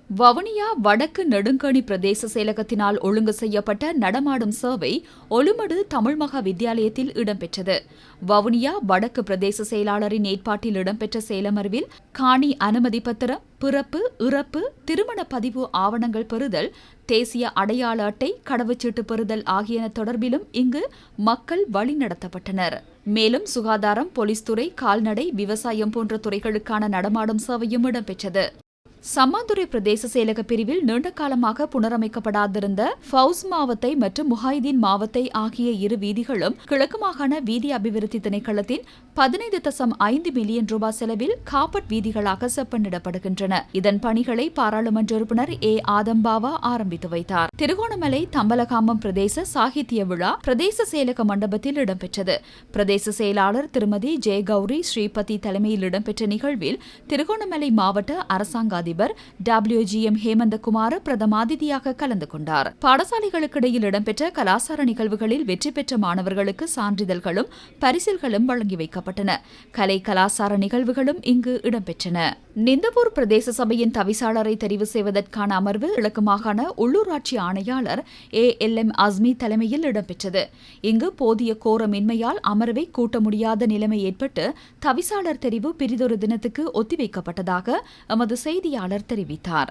வவுனியா வடக்கு நெடுங்கணி பிரதேச செயலகத்தினால் ஒழுங்கு செய்யப்பட்ட நடமாடும் சேவை ஒலுமடு தமிழ் மகா வித்தியாலயத்தில் இடம்பெற்றது. வவுனியா வடக்கு பிரதேச செயலாளரின் ஏற்பாட்டில் இடம்பெற்ற செயலமர்வில் காணி அனுமதி பத்திரம், பிறப்பு, இறப்பு, திருமண பதிவு ஆவணங்கள் பெறுதல், தேசிய அடையாள அட்டை, கடவுச்சீட்டு பெறுதல் ஆகியன தொடர்பிலும் இங்கு மக்கள் வழிநடத்தப்பட்டனர். மேலும் சுகாதாரம், போலீஸ் துறை, கால்நடை, விவசாயம் போன்ற துறைகளுக்கான நடமாடும் சேவையும் இடம்பெற்றது. சம்மாந்துறை பிரதேச செயலக பிரிவில் நீண்ட காலமாக புனரமைக்கப்படாதிருந்த ஃபவுஸ் மாவத்தை மற்றும் முஹைதீன் மாவத்தை ஆகிய இரு வீதிகளும் கிழக்கு மாகாண வீதி அபிவிருத்தி திணைக்களத்தின் 15.5 மில்லியன் ரூபாய் செலவில் காப்பட் வீதிகளாக செப்பனிடப்படுகின்றன. இதன் பணிகளை பாராளுமன்ற உறுப்பினர் ஆதம்பாவா ஆரம்பித்து வைத்தார். திருகோணமலை தம்பலகாமம் பிரதேச சாகித்ய விழா பிரதேச செயலக மண்டபத்தில் இடம்பெற்றது. பிரதேச செயலாளர் திருமதி ஜெயகௌரி ஸ்ரீபதி தலைமையில் இடம்பெற்ற நிகழ்வில் திருகோணமலை மாவட்ட அரசாங்க அதிபர் WGM ஹேமந்தகுமார் பிரதமாதிதியாக கலந்து கொண்டார். பாடசாலைகளுக்கு இடையில் இடம்பெற்ற கலாசார நிகழ்வுகளில் வெற்றி பெற்ற மாணவர்களுக்கு சான்றிதழ்களும் பரிசில்களும் வழங்கி வைக்கப்பட்டன. கலை கலாசார நிகழ்வுகளும் இங்கு இடம்பெற்றன. நிந்தவூர் பிரதேச சபையின் தவிசாளரை தெரிவு செய்வதற்கான அமர்வு கிழக்கு மாகாண உள்ளூராட்சி ஆணையாளர் ALM அஸ்மி தலைமையில் இடம்பெற்றது. இங்கு போதிய கோரமின்மையால் அமர்வை கூட்ட முடியாத நிலைமை ஏற்பட்டு தவிசாளர் தெரிவு பிரிதொரு தினத்துக்கு ஒத்திவைக்கப்பட்டதாக எமது செய்தியாளர் தெரிவித்தார்.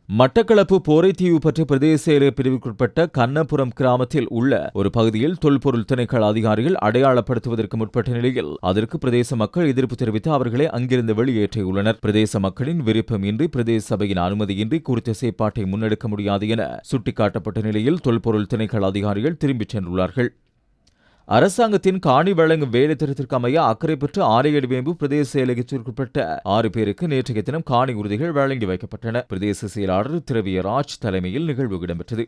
மட்டக்களப்பு போரைத்தீவு பற்றி பிரதேச செயலக பிரிவுக்குட்பட்ட கண்ணபுரம் கிராமத்தில் உள்ள ஒரு பகுதியில் தொல்பொருள் திணைக்கள அதிகாரிகள் அடையாளப்படுத்துவதற்கு முற்பட்ட நிலையில் அதற்கு பிரதேச மக்கள் எதிர்ப்பு தெரிவித்து அவர்களை அங்கிருந்து வெளியேற்றியுள்ளனர். பிரதேச மக்களின் விருப்பமின்றி பிரதேச சபையின் அனுமதியின்றி குறித்த செயற்பாட்டை முன்னெடுக்க முடியாது என சுட்டிக்காட்டப்பட்ட நிலையில் தொல்பொருள் திணைக்கள அதிகாரிகள் திரும்பிச் சென்றுள்ளார்கள். அரசாங்கத்தின் காணி வழங்கும் வேலை திட்டத்திற்கு அமைய அக்கறை பெற்று ஆலையடிவேம்பு பிரதேச செயலகத்திற்குட்பட்ட 6 பேருக்கு நேற்றைய தினம் காணி உறுதிகள் வழங்கி வைக்கப்பட்டன. பிரதேச செயலாளர் திரவியராஜ் தலைமையில் நிகழ்வு இடம்பெற்றது.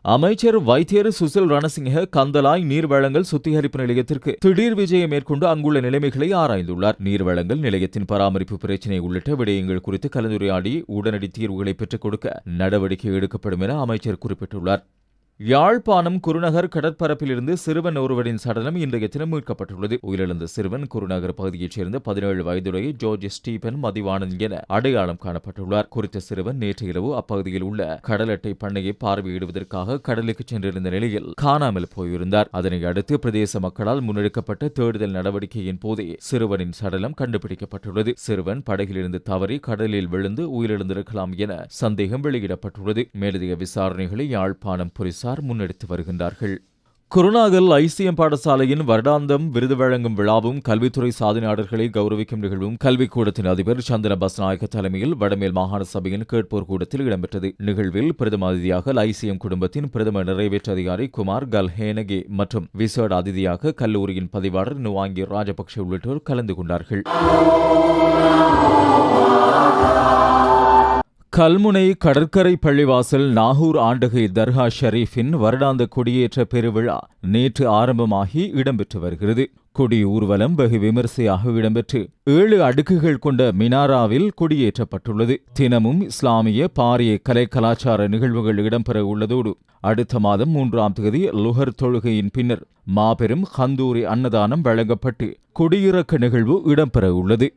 அமைச்சர் வைத்தியர் சுசில் ரணசிங்க கந்தலாய் நீர் வழங்கல் சுத்திகரிப்பு நிலையத்திற்கு திடீர் விஜயம் மேற்கொண்டு அங்குள்ள நிலைமைகளை ஆராய்ந்துள்ளார். நீர் வழங்கல் நிலையத்தின் பராமரிப்பு பிரச்சினை உள்ளிட்ட விடயங்கள் குறித்து கலந்துரையாடி உடனடி தீர்வுகளை பெற்றுக் கொடுக்க நடவடிக்கை எடுக்கப்படும் என அமைச்சர் குறிப்பிட்டுள்ளார். யாழ்ப்பாணம் குருநகர் கடற்பரப்பிலிருந்து சிறுவன் ஒருவரின் சடலம் இன்றைய தினம் மீட்கப்பட்டுள்ளது. உயிரிழந்த சிறுவன் குருநகர் பகுதியைச் சேர்ந்த 17 வயதுடைய ஜோர்ஜ் ஸ்டீபன் மதிவாணன் என அடையாளம் காணப்பட்டுள்ளார். குறித்த சிறுவன் நேற்று இரவு அப்பகுதியில் உள்ள கடல் அட்டை பண்ணையை பார்வையிடுவதற்காக கடலுக்கு சென்றிருந்த நிலையில் காணாமல் போயிருந்தார். அதனை அடுத்து பிரதேச மக்களால் முன்னெடுக்கப்பட்ட தேடுதல் நடவடிக்கையின் போதே சிறுவனின் சடலம் கண்டுபிடிக்கப்பட்டுள்ளது. சிறுவன் படகிலிருந்து தவறி கடலில் விழுந்து உயிரிழந்திருக்கலாம் என சந்தேகம் வெளியிடப்பட்டுள்ளது. மேலதிக விசாரணைகளை யாழ்ப்பாணம் போலீசார் முன்னெடுத்து வருகின்றார்கள். குருநாகல் ICM பாடசாலையின் வருடாந்தம் விருது வழங்கும் விழாவும் கல்வித்துறை சாதனையாளர்களை கௌரவிக்கும் நிகழ்வும் கல்விக்கூடத்தின் அதிபர் சந்தன பஸ்நாயக்க தலைமையில் வடமேல் மாகாண சபையின் கேட்போர் கூடத்தில் இடம்பெற்றது. நிகழ்வில் பிரதம அதிதியாக ICM குடும்பத்தின் பிரதம நிறைவேற்று அதிகாரி குமார் கல்ஹேனகே மற்றும் விசேட அதிதியாக கல்லூரியின் பதிவாளர் நுவாங்கி ராஜபக்ஷ உள்ளிட்டோர் கலந்து கொண்டார்கள். கல்முனை கடற்கரை பள்ளிவாசல் நாகூர் ஆண்டகை தர்கா ஷரீஃபின் வருடாந்த கொடியேற்ற பெருவிழா நேற்று ஆரம்பமாகி இடம்பெற்று வருகிறது. கொடி ஊர்வலம் வெகு விமர்சையாக இடம்பெற்று 7 அடுக்குகள் கொண்ட மினாராவில் கொடியேற்றப்பட்டுள்ளது. தினமும் இஸ்லாமிய பாரிய கலை கலாச்சார நிகழ்வுகள் இடம்பெற உள்ளதோடு அடுத்த மாதம் 3ஆம் தேதி லுஹர் தொழுகையின் பின்னர் மாபெரும் கந்தூரி அன்னதானம் வழங்கப்பட்டு கொடியிறக்க நிகழ்வு இடம்பெற உள்ளது.